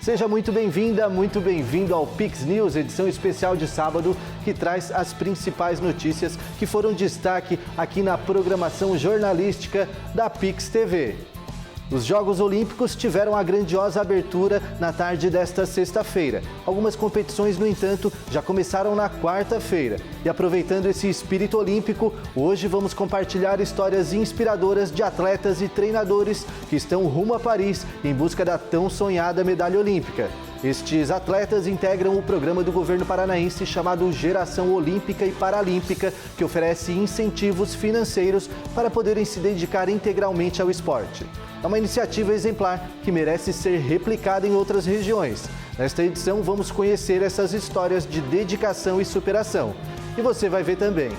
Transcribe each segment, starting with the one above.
Seja muito bem-vinda, muito bem-vindo ao Pix News, edição especial de sábado, que traz as principais notícias que foram destaque aqui na programação jornalística da Pix TV. Os Jogos Olímpicos tiveram a grandiosa abertura na tarde desta sexta-feira. Algumas competições, no entanto, já começaram na quarta-feira. E aproveitando esse espírito olímpico, hoje vamos compartilhar histórias inspiradoras de atletas e treinadores que estão rumo a Paris em busca da tão sonhada medalha olímpica. Estes atletas integram o programa do governo paranaense chamado Geração Olímpica e Paralímpica, que oferece incentivos financeiros para poderem se dedicar integralmente ao esporte. É uma iniciativa exemplar que merece ser replicada em outras regiões. Nesta edição, vamos conhecer essas histórias de dedicação e superação. E você vai ver também.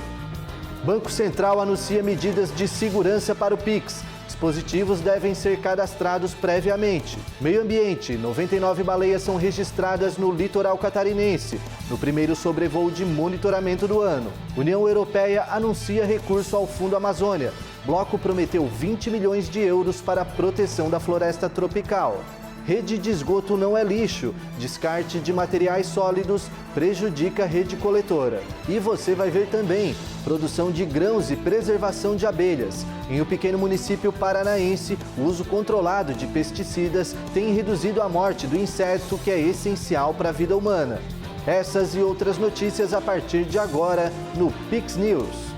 Banco Central anuncia medidas de segurança para o Pix. Dispositivos devem ser cadastrados previamente. Meio ambiente, 99 baleias são registradas no litoral catarinense, no primeiro sobrevoo de monitoramento do ano. União Europeia anuncia recurso ao Fundo Amazônia. Bloco prometeu 20 milhões de euros para a proteção da floresta tropical. Rede de esgoto não é lixo. Descarte de materiais sólidos prejudica a rede coletora. E você vai ver também produção de grãos e preservação de abelhas. Em um pequeno município paranaense, o uso controlado de pesticidas tem reduzido a morte do inseto, que é essencial para a vida humana. Essas e outras notícias a partir de agora no Pix News.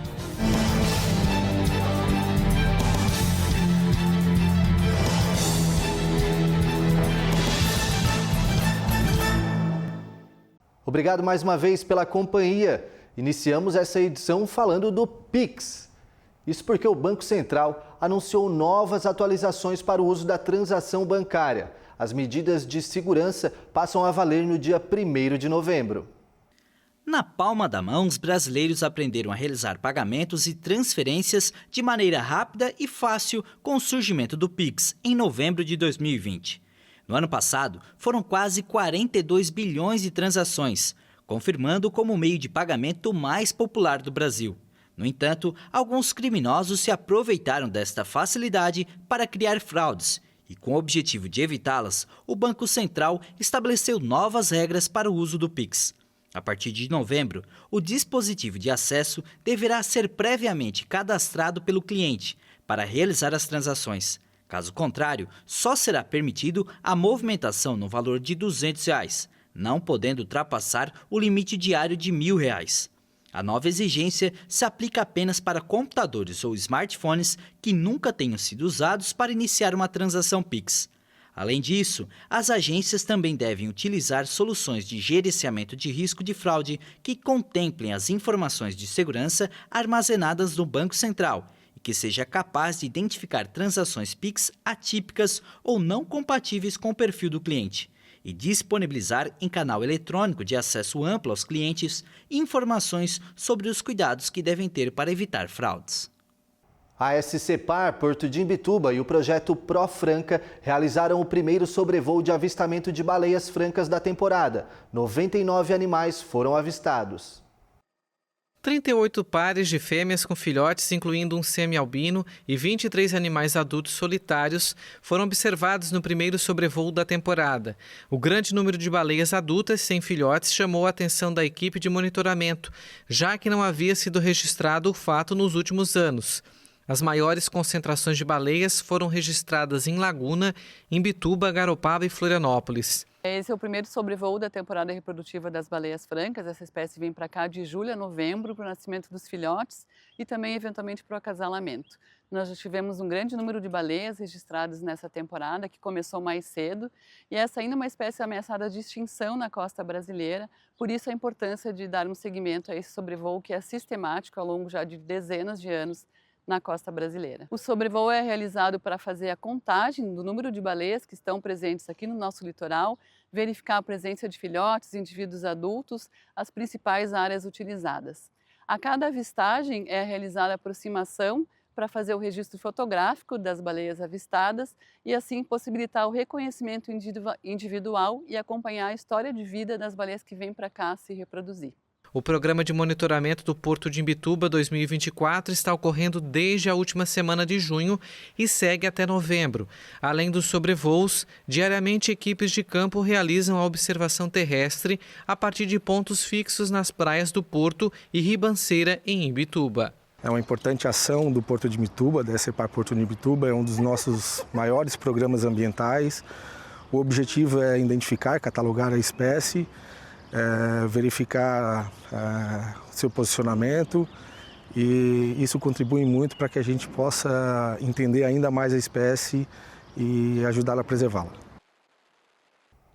Obrigado mais uma vez pela companhia. Iniciamos essa edição falando do Pix. Isso porque o Banco Central anunciou novas atualizações para o uso da transação bancária. As medidas de segurança passam a valer no dia 1º de novembro. Na palma da mão, os brasileiros aprenderam a realizar pagamentos e transferências de maneira rápida e fácil com o surgimento do Pix em novembro de 2020. No ano passado, foram quase 42 bilhões de transações, confirmando como o meio de pagamento mais popular do Brasil. No entanto, alguns criminosos se aproveitaram desta facilidade para criar fraudes e, com o objetivo de evitá-las, o Banco Central estabeleceu novas regras para o uso do Pix. A partir de novembro, o dispositivo de acesso deverá ser previamente cadastrado pelo cliente para realizar as transações. Caso contrário, só será permitido a movimentação no valor de R$ 200, não podendo ultrapassar o limite diário de R$ 1.000. A nova exigência se aplica apenas para computadores ou smartphones que nunca tenham sido usados para iniciar uma transação Pix. Além disso, as agências também devem utilizar soluções de gerenciamento de risco de fraude que contemplem as informações de segurança armazenadas no Banco Central e que seja capaz de identificar transações Pix atípicas ou não compatíveis com o perfil do cliente e disponibilizar em canal eletrônico de acesso amplo aos clientes informações sobre os cuidados que devem ter para evitar fraudes. A SC Par, Porto de Imbituba e o projeto Pro Franca realizaram o primeiro sobrevoo de avistamento de baleias francas da temporada. 99 animais foram avistados. 38 pares de fêmeas com filhotes, incluindo um semi-albino, e 23 animais adultos solitários foram observados no primeiro sobrevoo da temporada. O grande número de baleias adultas sem filhotes chamou a atenção da equipe de monitoramento, já que não havia sido registrado o fato nos últimos anos. As maiores concentrações de baleias foram registradas em Laguna, Imbituba, Garopaba e Florianópolis. Esse é o primeiro sobrevoo da temporada reprodutiva das baleias francas. Essa espécie vem para cá de julho a novembro para o nascimento dos filhotes e também, eventualmente, para o acasalamento. Nós já tivemos um grande número de baleias registradas nessa temporada, que começou mais cedo, e essa ainda é uma espécie ameaçada de extinção na costa brasileira, por isso a importância de darmos seguimento a esse sobrevoo que é sistemático ao longo já de dezenas de anos na costa brasileira. O sobrevoo é realizado para fazer a contagem do número de baleias que estão presentes aqui no nosso litoral, verificar a presença de filhotes, indivíduos adultos, as principais áreas utilizadas. A cada avistagem é realizada a aproximação para fazer o registro fotográfico das baleias avistadas e assim possibilitar o reconhecimento individual e acompanhar a história de vida das baleias que vêm para cá se reproduzir. O programa de monitoramento do Porto de Imbituba 2024 está ocorrendo desde a última semana de junho e segue até novembro. Além dos sobrevoos, diariamente equipes de campo realizam a observação terrestre a partir de pontos fixos nas praias do Porto e Ribanceira, em Imbituba. É uma importante ação do Porto de Imbituba, da SEPAR Porto de Imbituba, é um dos nossos maiores programas ambientais. O objetivo é identificar, catalogar a espécie, verificar seu posicionamento, e isso contribui muito para que a gente possa entender ainda mais a espécie e ajudá-la a preservá-la.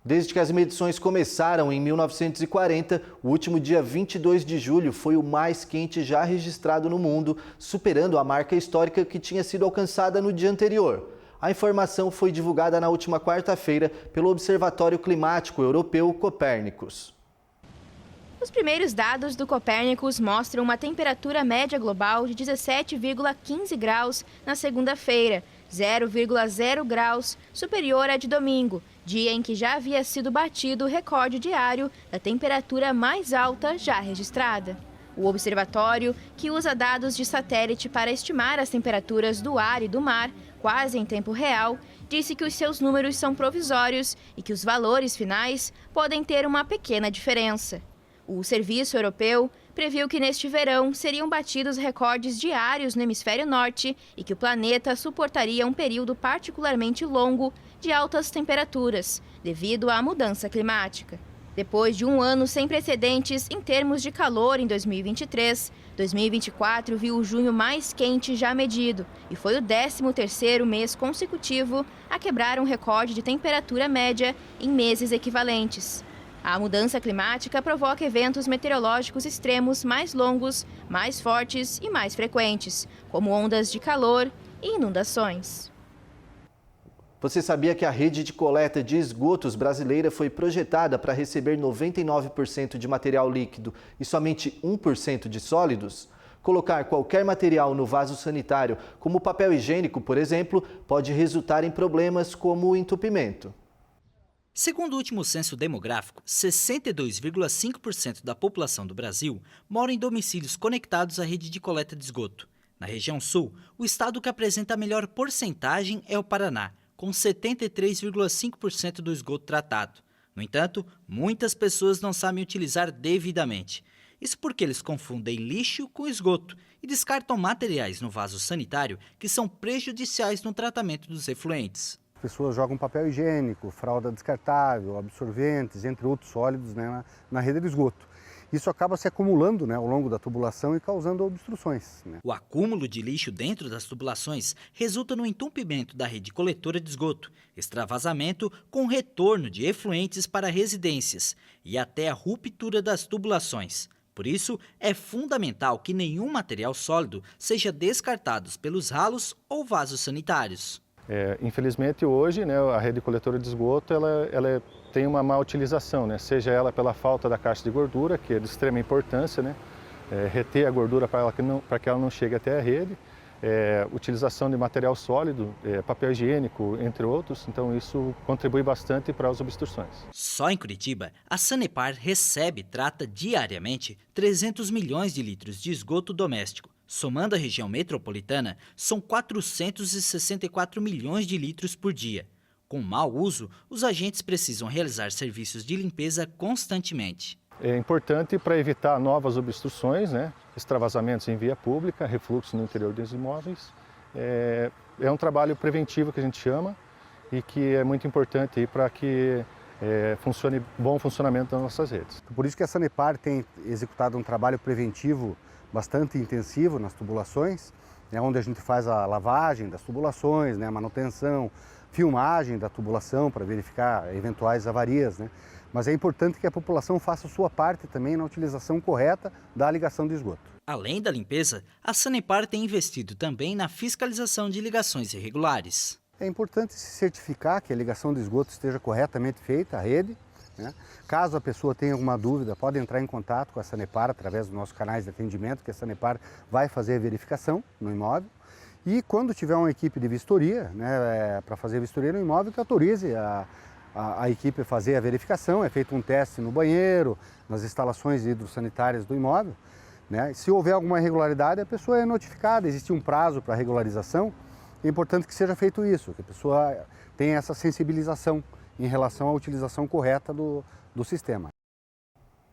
Desde que as medições começaram em 1940, o último dia 22 de julho foi o mais quente já registrado no mundo, superando a marca histórica que tinha sido alcançada no dia anterior. A informação foi divulgada na última quarta-feira pelo Observatório Climático Europeu Copérnicus. Os primeiros dados do Copérnicus mostram uma temperatura média global de 17,15 graus na segunda-feira, 0,0 graus superior à de domingo, dia em que já havia sido batido o recorde diário da temperatura mais alta já registrada. O observatório, que usa dados de satélite para estimar as temperaturas do ar e do mar, quase em tempo real, disse que os seus números são provisórios e que os valores finais podem ter uma pequena diferença. O Serviço Europeu previu que neste verão seriam batidos recordes diários no hemisfério norte e que o planeta suportaria um período particularmente longo de altas temperaturas, devido à mudança climática. Depois de um ano sem precedentes em termos de calor em 2023, 2024 viu o junho mais quente já medido e foi o 13º mês consecutivo a quebrar um recorde de temperatura média em meses equivalentes. A mudança climática provoca eventos meteorológicos extremos mais longos, mais fortes e mais frequentes, como ondas de calor e inundações. Você sabia que a rede de coleta de esgotos brasileira foi projetada para receber 99% de material líquido e somente 1% de sólidos? Colocar qualquer material no vaso sanitário, como papel higiênico, por exemplo, pode resultar em problemas como o entupimento. Segundo o último censo demográfico, 62,5% da população do Brasil mora em domicílios conectados à rede de coleta de esgoto. Na região sul, o estado que apresenta a melhor porcentagem é o Paraná, com 73,5% do esgoto tratado. No entanto, muitas pessoas não sabem utilizar devidamente. Isso porque eles confundem lixo com esgoto e descartam materiais no vaso sanitário que são prejudiciais no tratamento dos efluentes. Pessoas jogam papel higiênico, fralda descartável, absorventes, entre outros sólidos, na rede de esgoto. Isso acaba se acumulando, ao longo da tubulação e causando obstruções. O acúmulo de lixo dentro das tubulações resulta no entupimento da rede coletora de esgoto, extravasamento com retorno de efluentes para residências e até a ruptura das tubulações. Por isso, é fundamental que nenhum material sólido seja descartado pelos ralos ou vasos sanitários. Infelizmente hoje, a rede coletora de esgoto ela tem uma má utilização, seja ela pela falta da caixa de gordura, que é de extrema importância, reter a gordura para que ela não chegue até a rede, utilização de material sólido, papel higiênico, entre outros, então isso contribui bastante para as obstruções. Só em Curitiba, a Sanepar recebe e trata diariamente 300 milhões de litros de esgoto doméstico. Somando a região metropolitana, são 464 milhões de litros por dia. Com mau uso, os agentes precisam realizar serviços de limpeza constantemente. É importante para evitar novas obstruções, extravasamentos em via pública, refluxo no interior dos imóveis. É um trabalho preventivo que a gente chama e que é muito importante para que funcione bom funcionamento das nossas redes. Por isso que a Sanepar tem executado um trabalho preventivo bastante intensivo nas tubulações, onde a gente faz a lavagem das tubulações, a manutenção, filmagem da tubulação para verificar eventuais avarias. Mas é importante que a população faça a sua parte também na utilização correta da ligação de esgoto. Além da limpeza, a Sanepar tem investido também na fiscalização de ligações irregulares. É importante se certificar que a ligação de esgoto esteja corretamente feita à rede. Caso a pessoa tenha alguma dúvida, pode entrar em contato com a Sanepar através dos nossos canais de atendimento, que a Sanepar vai fazer a verificação no imóvel. E quando tiver uma equipe de vistoria, para fazer a vistoria no imóvel, que autorize a equipe fazer a verificação, é feito um teste no banheiro, nas instalações hidrossanitárias do imóvel, né? Se houver alguma irregularidade, a pessoa é notificada, existe um prazo para regularização. É importante que seja feito isso, que a pessoa tenha essa sensibilização em relação à utilização correta do sistema.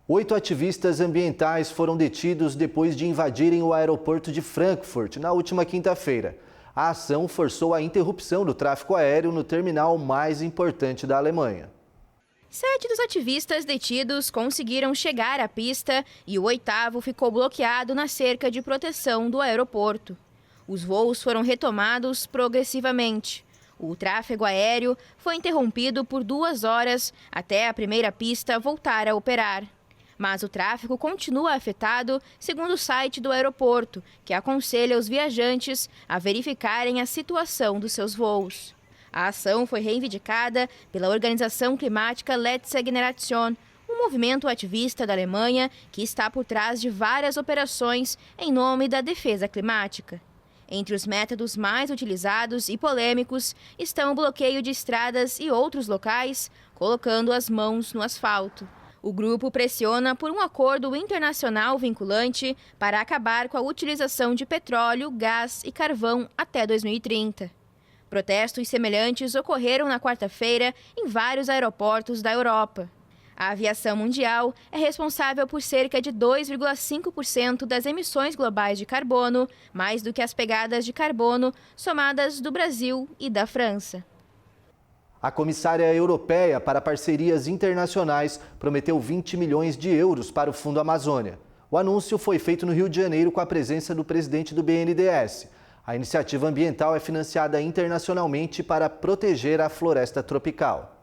8 ativistas ambientais foram detidos depois de invadirem o aeroporto de Frankfurt na última quinta-feira. A ação forçou a interrupção do tráfego aéreo no terminal mais importante da Alemanha. 7 dos ativistas detidos conseguiram chegar à pista e o 8º ficou bloqueado na cerca de proteção do aeroporto. Os voos foram retomados progressivamente. O tráfego aéreo foi interrompido por 2 horas até a primeira pista voltar a operar. Mas o tráfego continua afetado, segundo o site do aeroporto, que aconselha os viajantes a verificarem a situação dos seus voos. A ação foi reivindicada pela organização climática Letzte Generation, um movimento ativista da Alemanha que está por trás de várias operações em nome da defesa climática. Entre os métodos mais utilizados e polêmicos estão o bloqueio de estradas e outros locais, colocando as mãos no asfalto. O grupo pressiona por um acordo internacional vinculante para acabar com a utilização de petróleo, gás e carvão até 2030. Protestos semelhantes ocorreram na quarta-feira em vários aeroportos da Europa. A aviação mundial é responsável por cerca de 2,5% das emissões globais de carbono, mais do que as pegadas de carbono somadas do Brasil e da França. A comissária europeia para parcerias internacionais prometeu 20 milhões de euros para o Fundo Amazônia. O anúncio foi feito no Rio de Janeiro com a presença do presidente do BNDES. A iniciativa ambiental é financiada internacionalmente para proteger a floresta tropical.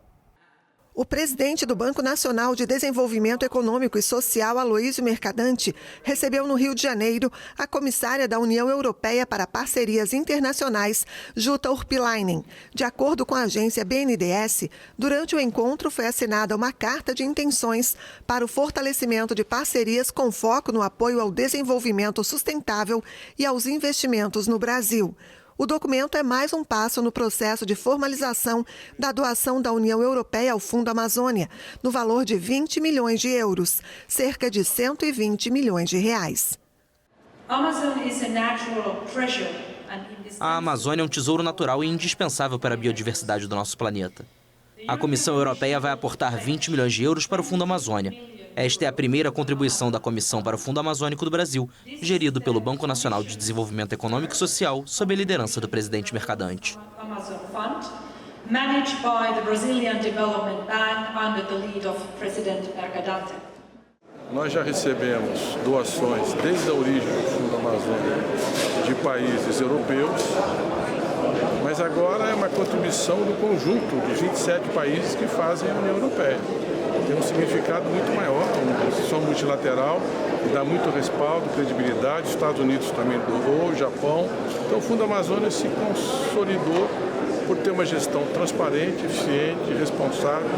O presidente do Banco Nacional de Desenvolvimento Econômico e Social, Aloysio Mercadante, recebeu no Rio de Janeiro a comissária da União Europeia para Parcerias Internacionais, Jutta Urpilainen. De acordo com a agência BNDES, durante o encontro foi assinada uma carta de intenções para o fortalecimento de parcerias com foco no apoio ao desenvolvimento sustentável e aos investimentos no Brasil. O documento é mais um passo no processo de formalização da doação da União Europeia ao Fundo Amazônia, no valor de 20 milhões de euros, cerca de 120 milhões de reais. A Amazônia é um tesouro natural e indispensável para a biodiversidade do nosso planeta. A Comissão Europeia vai aportar 20 milhões de euros para o Fundo Amazônia. Esta é a primeira contribuição da Comissão para o Fundo Amazônico do Brasil, gerido pelo Banco Nacional de Desenvolvimento Econômico e Social, sob a liderança do presidente Mercadante. Nós já recebemos doações desde a origem do Fundo Amazônia de países europeus, mas agora é uma contribuição do conjunto dos 27 países que fazem a União Europeia. Tem um significado muito maior, uma instituição multilateral, que dá muito respaldo, credibilidade. Os Estados Unidos também doou, o Japão. Então o Fundo Amazônia se consolidou por ter uma gestão transparente, eficiente, responsável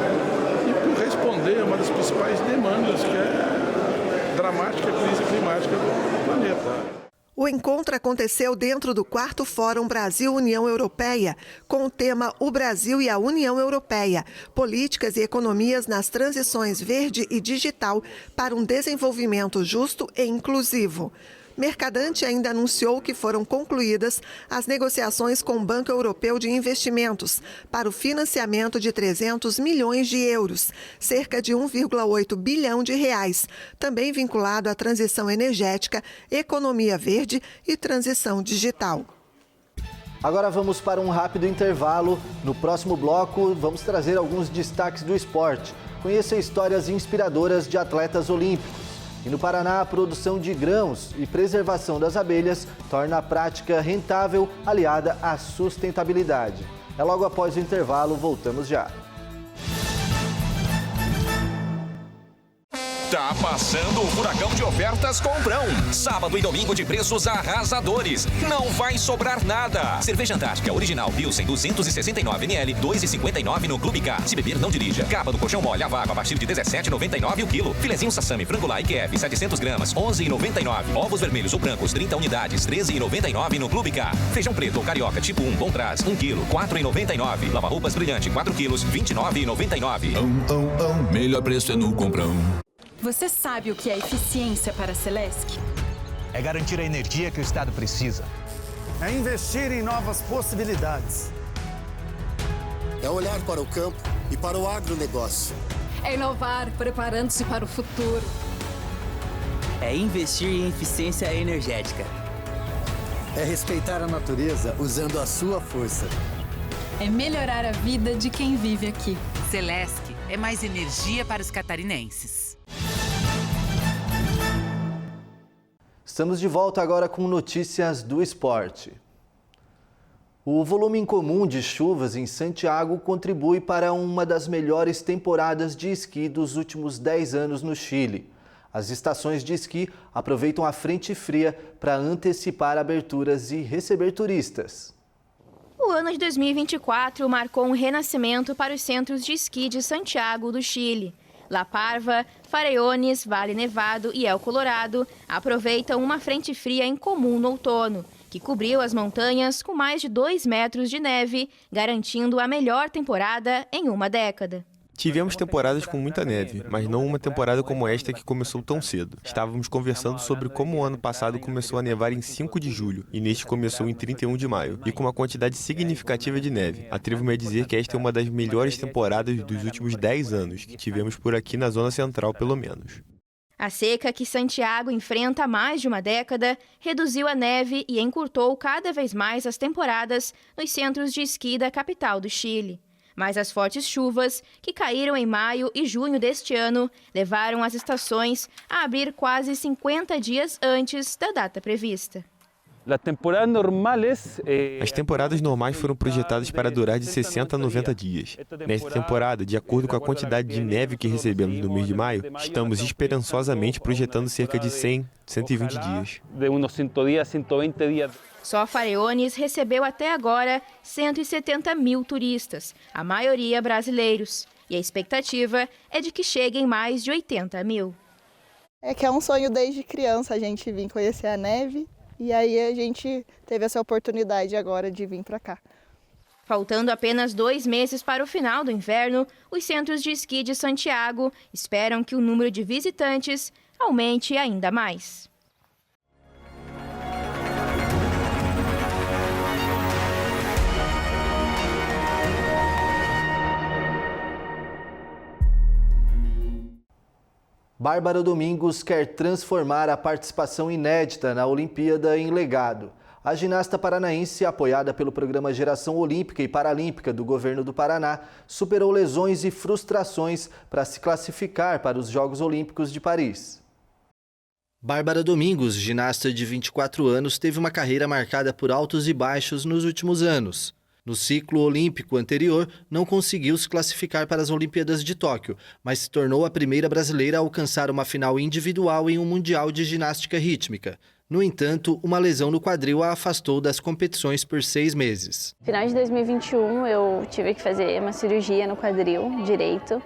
e por responder a uma das principais demandas, que é a dramática crise climática do planeta. O encontro aconteceu dentro do 4º Fórum Brasil-União Europeia, com o tema O Brasil e a União Europeia, políticas e economias nas transições verde e digital para um desenvolvimento justo e inclusivo. Mercadante ainda anunciou que foram concluídas as negociações com o Banco Europeu de Investimentos para o financiamento de 300 milhões de euros, cerca de 1,8 bilhão de reais, também vinculado à transição energética, economia verde e transição digital. Agora vamos para um rápido intervalo. No próximo bloco, vamos trazer alguns destaques do esporte. Conheça histórias inspiradoras de atletas olímpicos. E no Paraná, a produção de grãos e preservação das abelhas torna a prática rentável, aliada à sustentabilidade. É logo após o intervalo, voltamos já. Tá passando o furacão de ofertas Comprão. Sábado e domingo de preços arrasadores. Não vai sobrar nada. Cerveja Antártica Original Pilsen 269 ml, 2,59 no Clube K. Se beber, não dirija. Capa do colchão mole a vácuo a partir de 17,99 o quilo. Filezinho Sassami Frango Like F 700 gramas, 11,99. Ovos vermelhos ou brancos 30 unidades, 13,99 no Clube K. Feijão preto ou carioca tipo 1 Bom Traz 1 quilo, 4,99. Lava-roupas Brilhante 4 quilos, 29,99. Melhor preço é no Comprão. Você sabe o que é eficiência para a Celesc? É garantir a energia que o Estado precisa. É investir em novas possibilidades. É olhar para o campo e para o agronegócio. É inovar, preparando-se para o futuro. É investir em eficiência energética. É respeitar a natureza usando a sua força. É melhorar a vida de quem vive aqui. Celesc é mais energia para os catarinenses. Estamos de volta agora com notícias do esporte. O volume incomum de chuvas em Santiago contribui para uma das melhores temporadas de esqui dos últimos 10 anos no Chile. As estações de esqui aproveitam a frente fria para antecipar aberturas e receber turistas. O ano de 2024 marcou um renascimento para os centros de esqui de Santiago do Chile. La Parva, Farellones, Vale Nevado e El Colorado aproveitam uma frente fria incomum no outono, que cobriu as montanhas com mais de 2 metros de neve, garantindo a melhor temporada em uma década. Tivemos temporadas com muita neve, mas não uma temporada como esta que começou tão cedo. Estávamos conversando sobre como o ano passado começou a nevar em 5 de julho e neste começou em 31 de maio, e com uma quantidade significativa de neve. Atrevo-me a dizer que esta é uma das melhores temporadas dos últimos 10 anos que tivemos por aqui na zona central, pelo menos. A seca que Santiago enfrenta há mais de uma década reduziu a neve e encurtou cada vez mais as temporadas nos centros de esqui da capital do Chile. Mas as fortes chuvas, que caíram em maio e junho deste ano, levaram as estações a abrir quase 50 dias antes da data prevista. As temporadas normais foram projetadas para durar de 60 a 90 dias. Nesta temporada, de acordo com a quantidade de neve que recebemos no mês de maio, estamos esperançosamente projetando cerca de 100, 120 dias. Só Farellones recebeu até agora 170 mil turistas, a maioria brasileiros. E a expectativa é de que cheguem mais de 80 mil. É que é um sonho desde criança a gente vir conhecer a neve. E aí a gente teve essa oportunidade agora de vir para cá. Faltando apenas 2 meses para o final do inverno, os centros de esqui de Santiago esperam que o número de visitantes aumente ainda mais. Bárbara Domingos quer transformar a participação inédita na Olimpíada em legado. A ginasta paranaense, apoiada pelo programa Geração Olímpica e Paralímpica do governo do Paraná, superou lesões e frustrações para se classificar para os Jogos Olímpicos de Paris. Bárbara Domingos, ginasta de 24 anos, teve uma carreira marcada por altos e baixos nos últimos anos. No ciclo olímpico anterior, não conseguiu se classificar para as Olimpíadas de Tóquio, mas se tornou a primeira brasileira a alcançar uma final individual em um Mundial de Ginástica Rítmica. No entanto, uma lesão no quadril a afastou das competições por 6 meses. No final de 2021, eu tive que fazer uma cirurgia no quadril direito,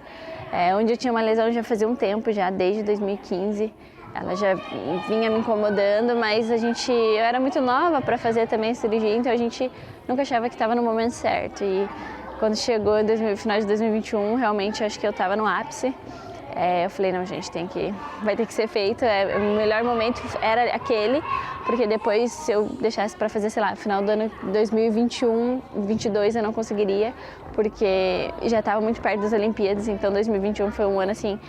onde eu tinha uma lesão já fazia um tempo, já desde 2015. Ela já vinha me incomodando, mas eu era muito nova para fazer também a cirurgia, então a gente nunca achava que estava no momento certo. E quando chegou no final de 2021, realmente acho que eu estava no ápice. Eu falei, não, gente, vai ter que ser feito. O melhor momento era aquele, porque depois, se eu deixasse para fazer, sei lá, final do ano 2021, 2022, eu não conseguiria, porque já estava muito perto das Olimpíadas, então 2021 foi um ano assim,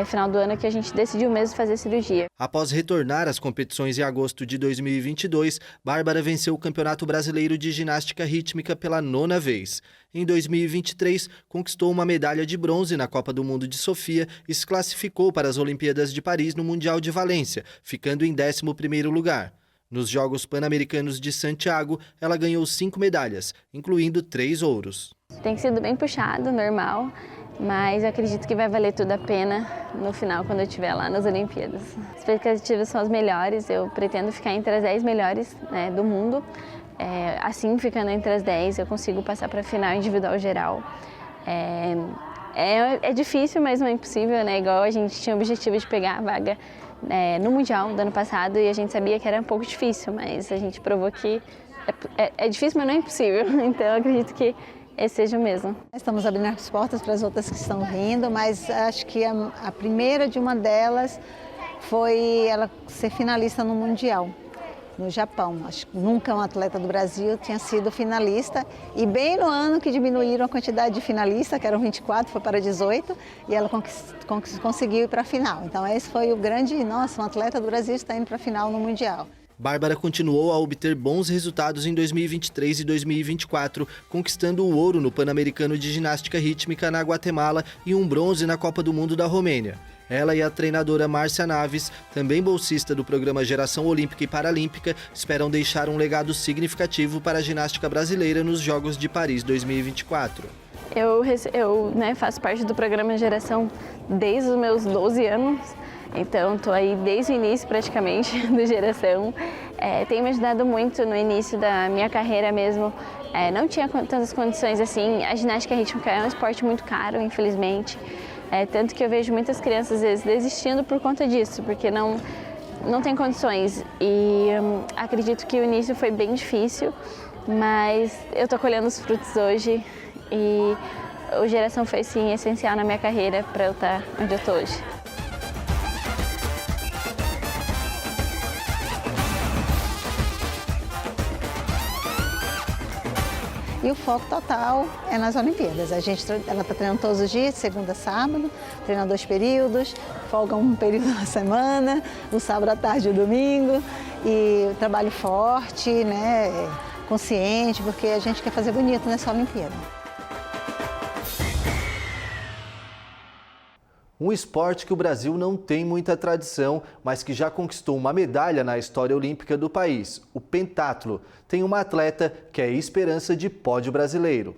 final do ano que a gente decidiu mesmo fazer cirurgia. Após retornar às competições em agosto de 2022, Bárbara venceu o Campeonato Brasileiro de Ginástica Rítmica pela 9ª vez. Em 2023, conquistou uma medalha de bronze na Copa do Mundo de Sofia e se classificou para as Olimpíadas de Paris no Mundial de Valência, ficando em 11º lugar. Nos Jogos Pan-Americanos de Santiago, ela ganhou 5 medalhas, incluindo 3 ouros. Tem sido bem puxado, normal. Mas eu acredito que vai valer tudo a pena no final, quando eu estiver lá nas Olimpíadas. As expectativas são as melhores, eu pretendo ficar entre as 10 melhores, né, do mundo. Assim, ficando entre as 10, eu consigo passar para a final individual geral. É difícil, mas não é impossível, né? Igual a gente tinha o objetivo de pegar a vaga no Mundial do ano passado e a gente sabia que era um pouco difícil, mas a gente provou que é difícil, mas não é impossível. Então, eu acredito que esse seja o mesmo. Estamos abrindo as portas para as outras que estão vindo, mas acho que a primeira de uma delas foi ela ser finalista no Mundial, no Japão. Acho que nunca um atleta do Brasil tinha sido finalista, e bem no ano que diminuíram a quantidade de finalistas, que eram 24, foi para 18, e ela conseguiu ir para a final. Então esse foi o grande, nossa, um atleta do Brasil está indo para a final no Mundial. Bárbara continuou a obter bons resultados em 2023 e 2024, conquistando o ouro no Pan-Americano de Ginástica Rítmica na Guatemala e um bronze na Copa do Mundo da Romênia. Ela e a treinadora Márcia Naves, também bolsista do programa Geração Olímpica e Paralímpica, esperam deixar um legado significativo para a ginástica brasileira nos Jogos de Paris 2024. Eu faço parte do programa Geração desde os meus 12 anos. Então, estou aí desde o início, praticamente, do Geração. Tem me ajudado muito no início da minha carreira mesmo. Não tinha tantas condições assim. A ginástica rítmica é um esporte muito caro, infelizmente. Tanto que eu vejo muitas crianças, às vezes, desistindo por conta disso, porque não tem condições. E acredito que o início foi bem difícil, mas eu estou colhendo os frutos hoje. E o Geração foi, sim, essencial na minha carreira para eu estar onde eu estou hoje. E o foco total é nas Olimpíadas. Ela está treinando todos os dias, segunda a sábado, treina 2 períodos, folga um período na semana, o sábado à tarde e o domingo. E o trabalho forte, né, consciente, porque a gente quer fazer bonito nessa Olimpíada. Um esporte que o Brasil não tem muita tradição, mas que já conquistou uma medalha na história olímpica do país, o pentatlo. Tem uma atleta que é esperança de pódio brasileiro.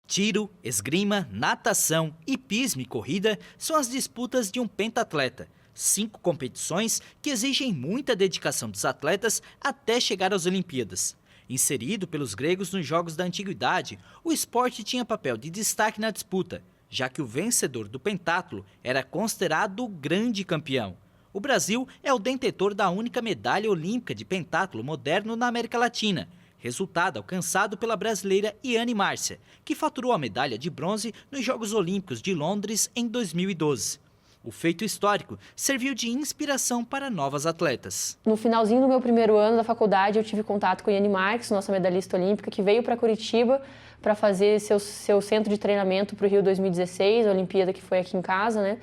Tiro, esgrima, natação, hipismo e corrida são as disputas de um pentatleta. 5 competições que exigem muita dedicação dos atletas até chegar às Olimpíadas. Inserido pelos gregos nos Jogos da Antiguidade, o esporte tinha papel de destaque na disputa, já que o vencedor do pentatlo era considerado o grande campeão. O Brasil é o detentor da única medalha olímpica de pentatlo moderno na América Latina, resultado alcançado pela brasileira Iane Márcia, que faturou a medalha de bronze nos Jogos Olímpicos de Londres em 2012. O feito histórico serviu de inspiração para novas atletas. No finalzinho do meu primeiro ano da faculdade, eu tive contato com a Iane Marques, nossa medalhista olímpica, que veio para Curitiba para fazer seu centro de treinamento para o Rio 2016, a Olimpíada que foi aqui em casa, né?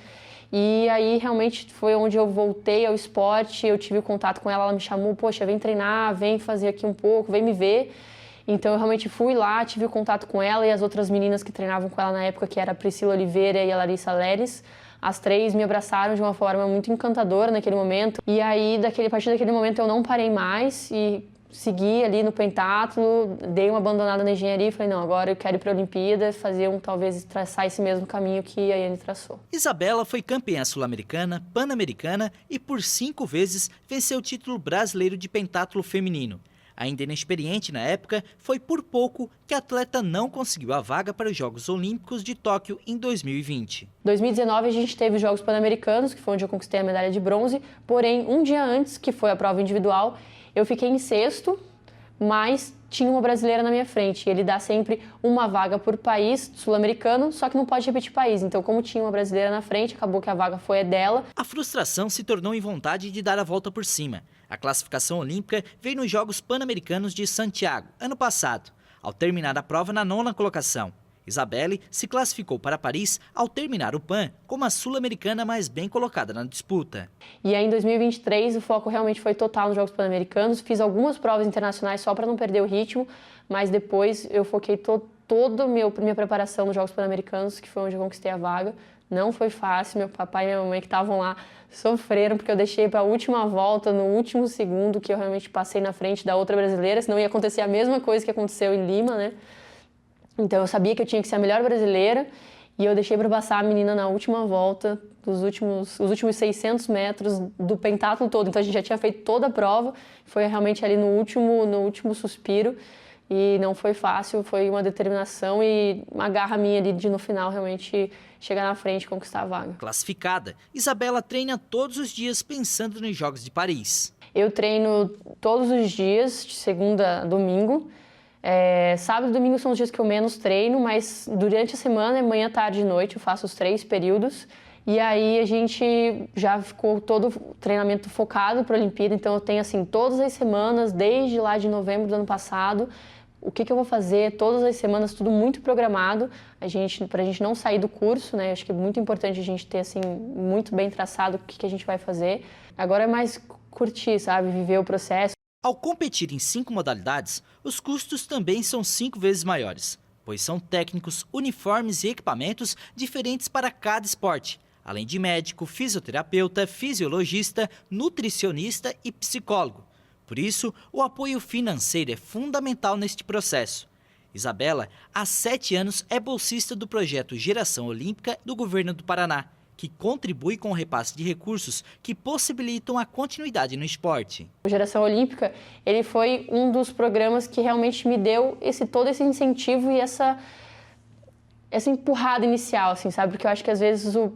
E aí realmente foi onde eu voltei ao esporte, eu tive contato com ela, ela me chamou, poxa, vem treinar, vem fazer aqui um pouco, vem me ver. Então eu realmente fui lá, tive contato com ela e as outras meninas que treinavam com ela na época, que era a Priscila Oliveira e a Larissa Leres. As 3 me abraçaram de uma forma muito encantadora naquele momento. E aí, a partir daquele momento, eu não parei mais e segui ali no pentatlo, dei uma abandonada na engenharia e falei, não, agora eu quero ir para a Olimpíada, talvez traçar esse mesmo caminho que a Iane traçou. Isabela foi campeã sul-americana, pan-americana e por 5 vezes venceu o título brasileiro de pentatlo feminino. Ainda inexperiente na época, foi por pouco que a atleta não conseguiu a vaga para os Jogos Olímpicos de Tóquio em 2020. Em 2019 a gente teve os Jogos Pan-Americanos, que foi onde eu conquistei a medalha de bronze, porém um dia antes, que foi a prova individual, eu fiquei em 6º, mas tinha uma brasileira na minha frente. Ele dá sempre uma vaga por país sul-americano, só que não pode repetir país. Então, como tinha uma brasileira na frente, acabou que a vaga foi dela. A frustração se tornou em vontade de dar a volta por cima. A classificação olímpica veio nos Jogos Pan-Americanos de Santiago, ano passado, ao terminar a prova na 9ª colocação. Isabelle se classificou para Paris ao terminar o PAN como a sul-americana mais bem colocada na disputa. E aí em 2023 o foco realmente foi total nos Jogos Pan-Americanos. Fiz algumas provas internacionais só para não perder o ritmo, mas depois eu foquei toda a minha preparação nos Jogos Pan-Americanos, que foi onde eu conquistei a vaga. Não foi fácil, meu papai e minha mamãe que estavam lá sofreram, porque eu deixei para a última volta, no último segundo, que eu realmente passei na frente da outra brasileira, senão ia acontecer a mesma coisa que aconteceu em Lima, né? Então eu sabia que eu tinha que ser a melhor brasileira e eu deixei para passar a menina na última volta, os últimos 600 metros do pentatlo todo. Então a gente já tinha feito toda a prova, foi realmente ali no último suspiro. E não foi fácil, foi uma determinação e uma garra minha ali de no final realmente chegar na frente e conquistar a vaga. Classificada, Isabela treina todos os dias pensando nos Jogos de Paris. Eu treino todos os dias, de segunda a domingo. Sábado e domingo são os dias que eu menos treino, mas durante a semana, manhã, tarde e noite, eu faço os 3 períodos. E aí a gente já ficou todo o treinamento focado para a Olimpíada, então eu tenho assim todas as semanas, desde lá de novembro do ano passado, o que eu vou fazer, todas as semanas, tudo muito programado, para a gente não sair do curso, né? Acho que é muito importante a gente ter assim muito bem traçado o que a gente vai fazer. Agora é mais curtir, sabe? Viver o processo. Ao competir em 5 modalidades, os custos também são 5 vezes maiores, pois são técnicos, uniformes e equipamentos diferentes para cada esporte, além de médico, fisioterapeuta, fisiologista, nutricionista e psicólogo. Por isso, o apoio financeiro é fundamental neste processo. Isabela, há 7 anos, é bolsista do projeto Geração Olímpica do Governo do Paraná, que contribui com o repasse de recursos que possibilitam a continuidade no esporte. O Geração Olímpica, ele foi um dos programas que realmente me deu todo esse incentivo e essa empurrada inicial, assim, sabe? Porque eu acho que às vezes o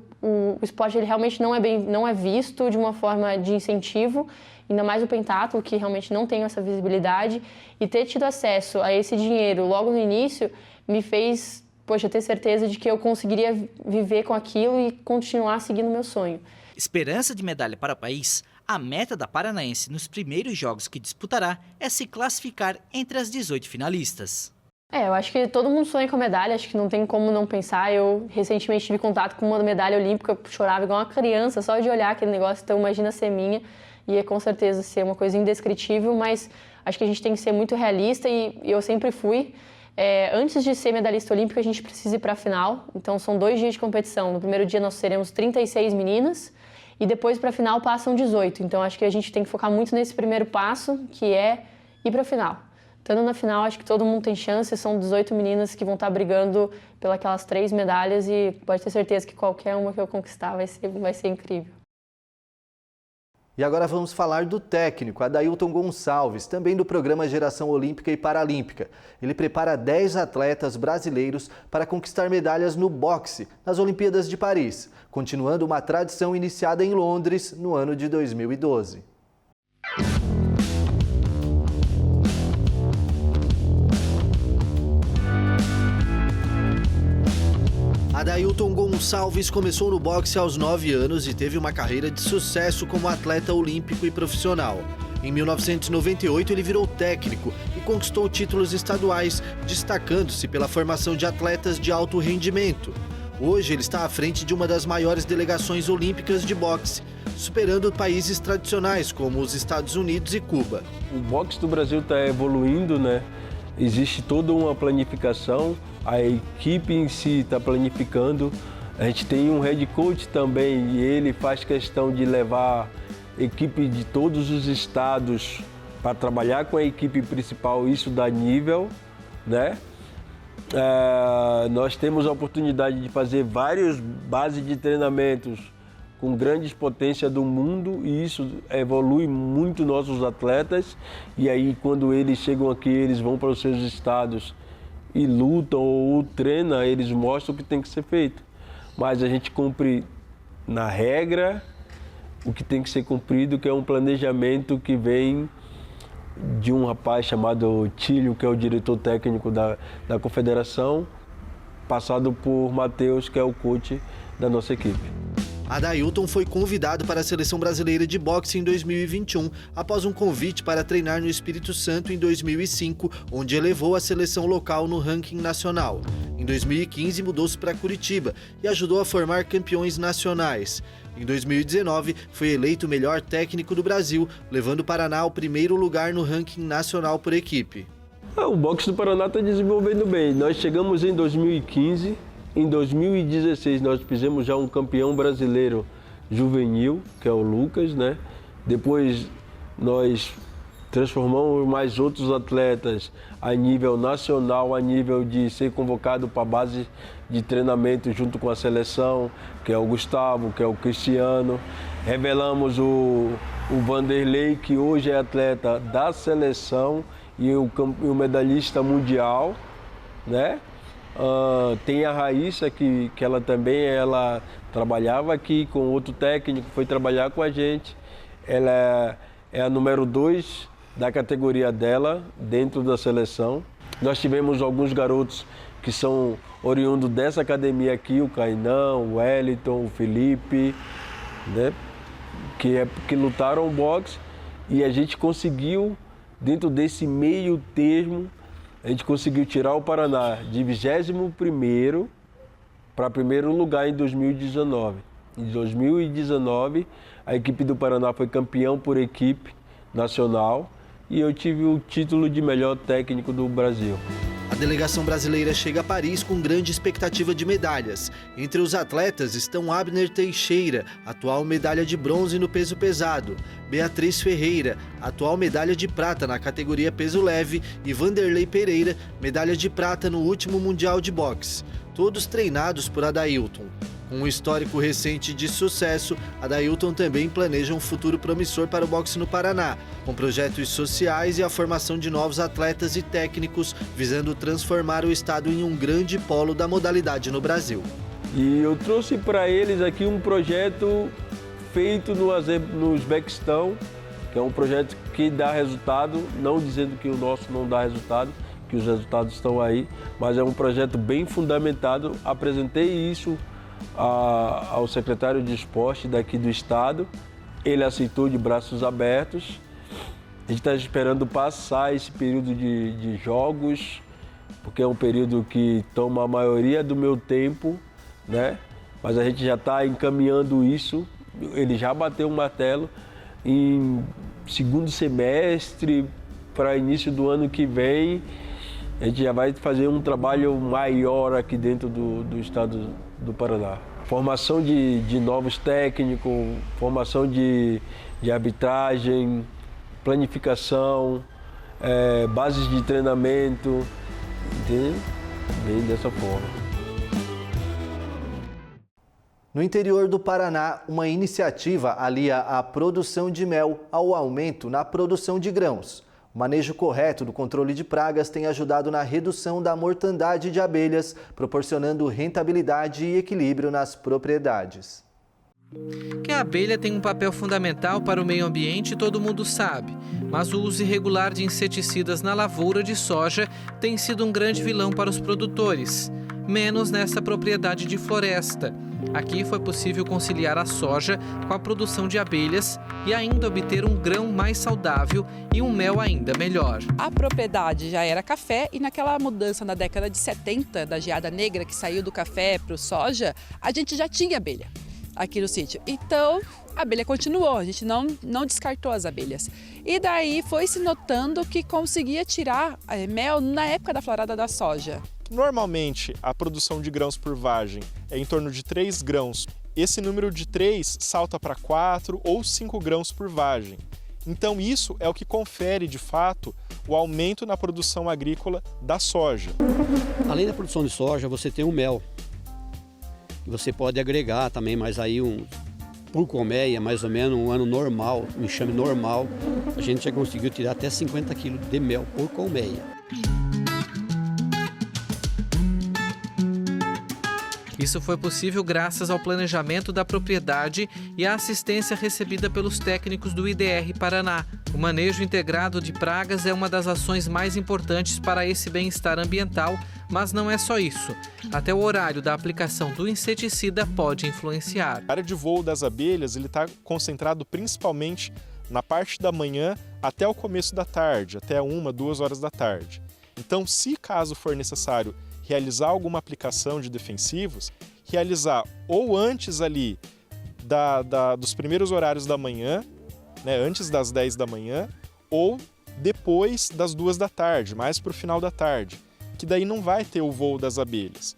esporte ele realmente não é visto de uma forma de incentivo, ainda mais o pentatlo, que realmente não tem essa visibilidade, e ter tido acesso a esse dinheiro logo no início me fez, ter certeza de que eu conseguiria viver com aquilo e continuar seguindo meu sonho. Esperança de medalha para o país, a meta da paranaense nos primeiros jogos que disputará é se classificar entre as 18 finalistas. Eu acho que todo mundo sonha com a medalha, acho que não tem como não pensar. Eu recentemente tive contato com uma medalha olímpica, eu chorava igual uma criança só de olhar aquele negócio, então imagina ser minha. Ia com certeza ser uma coisa indescritível, mas acho que a gente tem que ser muito realista e eu sempre fui. Antes de ser medalhista olímpica, a gente precisa ir para a final, então são 2 dias de competição. No primeiro dia nós seremos 36 meninas e depois para a final passam 18. Então acho que a gente tem que focar muito nesse primeiro passo, que é ir para a final. Estando na final, acho que todo mundo tem chance, são 18 meninas que vão estar brigando pelas 3 medalhas e pode ter certeza que qualquer uma que eu conquistar vai ser incrível. E agora vamos falar do técnico, Adailton Gonçalves, também do programa Geração Olímpica e Paralímpica. Ele prepara 10 atletas brasileiros para conquistar medalhas no boxe nas Olimpíadas de Paris, continuando uma tradição iniciada em Londres no ano de 2012. Adailton Gonçalves começou no boxe aos 9 anos e teve uma carreira de sucesso como atleta olímpico e profissional. Em 1998, ele virou técnico e conquistou títulos estaduais, destacando-se pela formação de atletas de alto rendimento. Hoje, ele está à frente de uma das maiores delegações olímpicas de boxe, superando países tradicionais como os Estados Unidos e Cuba. O boxe do Brasil está evoluindo, né? Existe toda uma planificação, a equipe em si está planificando. A gente tem um head coach também e ele faz questão de levar equipe de todos os estados para trabalhar com a equipe principal, isso dá nível, né? Nós temos a oportunidade de fazer várias bases de treinamentos com grandes potências do mundo e isso evolui muito nossos atletas. E aí, quando eles chegam aqui, eles vão para os seus estados e lutam ou treinam, eles mostram o que tem que ser feito. Mas a gente cumpre na regra o que tem que ser cumprido, que é um planejamento que vem de um rapaz chamado Tílio, que é o diretor técnico da confederação, passado por Matheus, que é o coach da nossa equipe. Adailton foi convidado para a Seleção Brasileira de Boxe em 2021, após um convite para treinar no Espírito Santo em 2005, onde elevou a seleção local no ranking nacional. Em 2015, mudou-se para Curitiba e ajudou a formar campeões nacionais. Em 2019, foi eleito o melhor técnico do Brasil, levando o Paraná ao primeiro lugar no ranking nacional por equipe. O boxe do Paraná está desenvolvendo bem. Nós chegamos em 2015. Em 2016, nós fizemos já um campeão brasileiro juvenil, que é o Lucas, né? Depois, nós transformamos mais outros atletas a nível nacional, a nível de ser convocado para a base de treinamento junto com a seleção, que é o Gustavo, que é o Cristiano. Revelamos o Vanderlei, que hoje é atleta da seleção e o medalhista mundial, né? Tem a Raíssa, que ela também trabalhava aqui com outro técnico, foi trabalhar com a gente. Ela é a número 2 da categoria dela dentro da seleção. Nós tivemos alguns garotos que são oriundos dessa academia aqui, o Cainão, o Wellington, o Felipe, né? que lutaram boxe, e a gente conseguiu, dentro desse meio termo, a gente conseguiu tirar o Paraná de 21º para primeiro lugar em 2019. Em 2019, a equipe do Paraná foi campeão por equipe nacional e eu tive o título de melhor técnico do Brasil. A delegação brasileira chega a Paris com grande expectativa de medalhas. Entre os atletas estão Abner Teixeira, atual medalha de bronze no peso pesado, Beatriz Ferreira, atual medalha de prata na categoria peso leve, e Vanderlei Pereira, medalha de prata no último Mundial de Boxe. Todos treinados por Adailton. Com um histórico recente de sucesso, Adailton também planeja um futuro promissor para o boxe no Paraná, com projetos sociais e a formação de novos atletas e técnicos, visando transformar o estado em um grande polo da modalidade no Brasil. E eu trouxe para eles aqui um projeto feito no Uzbequistão, que é um projeto que dá resultado, não dizendo que o nosso não dá resultado, que os resultados estão aí, mas é um projeto bem fundamentado. Apresentei isso ao secretário de esporte daqui do estado, ele aceitou de braços abertos. A gente está esperando passar esse período de jogos, porque é um período que toma a maioria do meu tempo, né? Mas a gente já está encaminhando isso, ele já bateu o martelo. Em segundo semestre, para início do ano que vem, a gente já vai fazer um trabalho maior aqui dentro do estado do Paraná. Formação de novos técnicos, formação de arbitragem, planificação, bases de treinamento, entende? Bem dessa forma. No interior do Paraná, uma iniciativa alia a produção de mel ao aumento na produção de grãos. O manejo correto do controle de pragas tem ajudado na redução da mortandade de abelhas, proporcionando rentabilidade e equilíbrio nas propriedades. Que a abelha tem um papel fundamental para o meio ambiente, todo mundo sabe, mas o uso irregular de inseticidas na lavoura de soja tem sido um grande vilão para os produtores, menos nessa propriedade de floresta. Aqui foi possível conciliar a soja com a produção de abelhas e ainda obter um grão mais saudável e um mel ainda melhor. A propriedade já era café e naquela mudança na década de 70 da geada negra que saiu do café para o soja, a gente já tinha abelha aqui no sítio. Então, a abelha continuou, a gente não descartou as abelhas. E daí foi se notando que conseguia tirar mel na época da florada da soja. Normalmente, a produção de grãos por vagem é em torno de 3 grãos. Esse número de 3 salta para 4 ou 5 grãos por vagem. Então isso é o que confere, de fato, o aumento na produção agrícola da soja. Além da produção de soja, você tem o mel. Você pode agregar também, mas aí por colmeia, mais ou menos um ano normal, um enxame normal, a gente já conseguiu tirar até 50 kg de mel por colmeia. Isso foi possível graças ao planejamento da propriedade e à assistência recebida pelos técnicos do IDR Paraná. O manejo integrado de pragas é uma das ações mais importantes para esse bem-estar ambiental, mas não é só isso. Até o horário da aplicação do inseticida pode influenciar. A área de voo das abelhas está concentrado principalmente na parte da manhã até o começo da tarde, até 1, 2 horas da tarde. Então, se caso for necessário realizar alguma aplicação de defensivos, realizar ou antes ali dos primeiros horários da manhã, né, antes das 10 da manhã, ou depois das 2 da tarde, mais para o final da tarde, que daí não vai ter o voo das abelhas.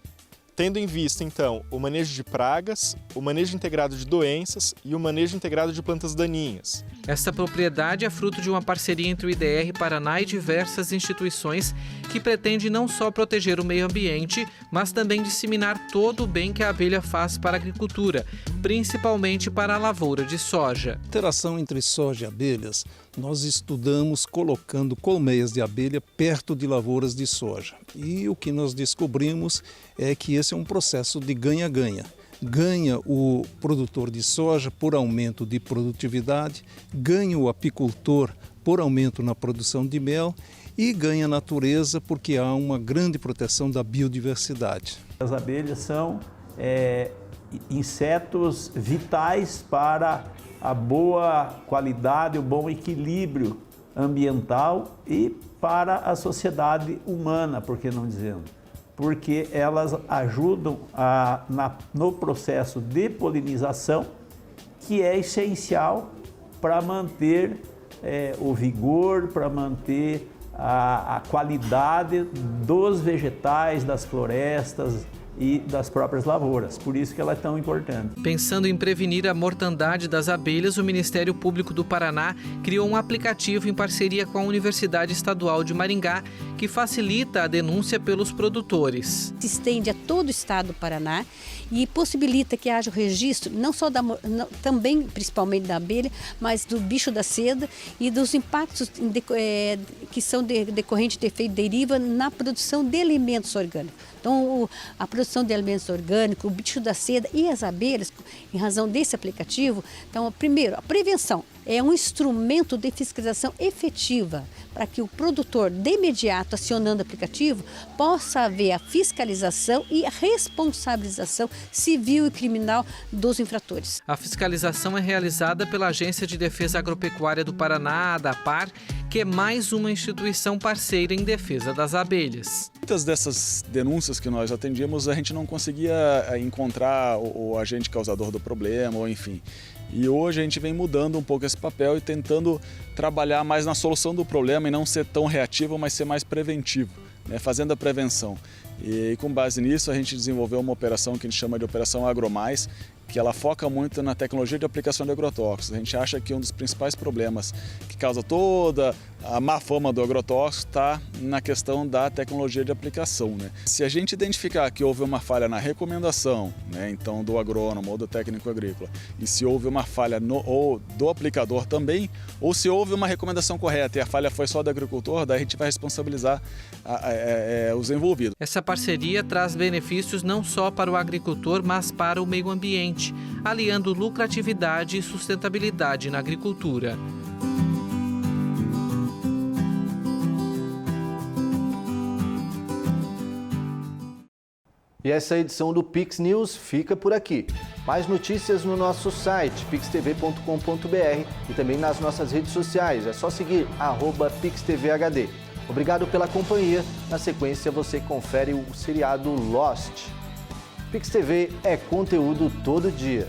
tendo em vista, então, o manejo de pragas, o manejo integrado de doenças e o manejo integrado de plantas daninhas. Esta propriedade é fruto de uma parceria entre o IDR Paraná e diversas instituições que pretende não só proteger o meio ambiente, mas também disseminar todo o bem que a abelha faz para a agricultura, principalmente para a lavoura de soja. A interação entre soja e abelhas, nós estudamos colocando colmeias de abelha perto de lavouras de soja. E o que nós descobrimos é que esse é um processo de ganha-ganha. Ganha o produtor de soja por aumento de produtividade, ganha o apicultor por aumento na produção de mel e ganha a natureza porque há uma grande proteção da biodiversidade. As abelhas são insetos vitais para a boa qualidade, o bom equilíbrio ambiental e para a sociedade humana, por que não dizendo? Porque elas ajudam no processo de polinização, que é essencial para manter o vigor, para manter a qualidade dos vegetais, das florestas e das próprias lavouras. Por isso que ela é tão importante. Pensando em prevenir a mortandade das abelhas, o Ministério Público do Paraná criou um aplicativo em parceria com a Universidade Estadual de Maringá que facilita a denúncia pelos produtores. Se estende a todo o estado do Paraná e possibilita que haja o registro, não só também principalmente da abelha, mas do bicho da seda e dos impactos que são decorrentes de efeito deriva na produção de alimentos orgânicos. Então, a produção de alimentos orgânicos, o bicho da seda e as abelhas, em razão desse aplicativo, então, primeiro, a prevenção é um instrumento de fiscalização efetiva para que o produtor, de imediato, acionando o aplicativo, possa haver a fiscalização e a responsabilização civil e criminal dos infratores. A fiscalização é realizada pela Agência de Defesa Agropecuária do Paraná, a ADAPAR, que é mais uma instituição parceira em defesa das abelhas. Muitas dessas denúncias que nós atendíamos, a gente não conseguia encontrar o agente causador do problema, ou enfim. E hoje a gente vem mudando um pouco esse papel e tentando trabalhar mais na solução do problema e não ser tão reativo, mas ser mais preventivo, né? Fazendo a prevenção. E com base nisso a gente desenvolveu uma operação que a gente chama de Operação AgroMais, que ela foca muito na tecnologia de aplicação de agrotóxicos. A gente acha que um dos principais problemas que causa toda a má fama do agrotóxico está na questão da tecnologia de aplicação, né? Se a gente identificar que houve uma falha na recomendação, né, então do agrônomo ou do técnico agrícola, e se houve uma falha ou do aplicador também, ou se houve uma recomendação correta e a falha foi só do agricultor, daí a gente vai responsabilizar os envolvidos. Essa parceria traz benefícios não só para o agricultor, mas para o meio ambiente, aliando lucratividade e sustentabilidade na agricultura. E essa edição do Pix News fica por aqui. Mais notícias no nosso site, pixtv.com.br e também nas nossas redes sociais. É só seguir @PixTVHD. Obrigado pela companhia. Na sequência você confere o seriado Lost. Pix TV é conteúdo todo dia.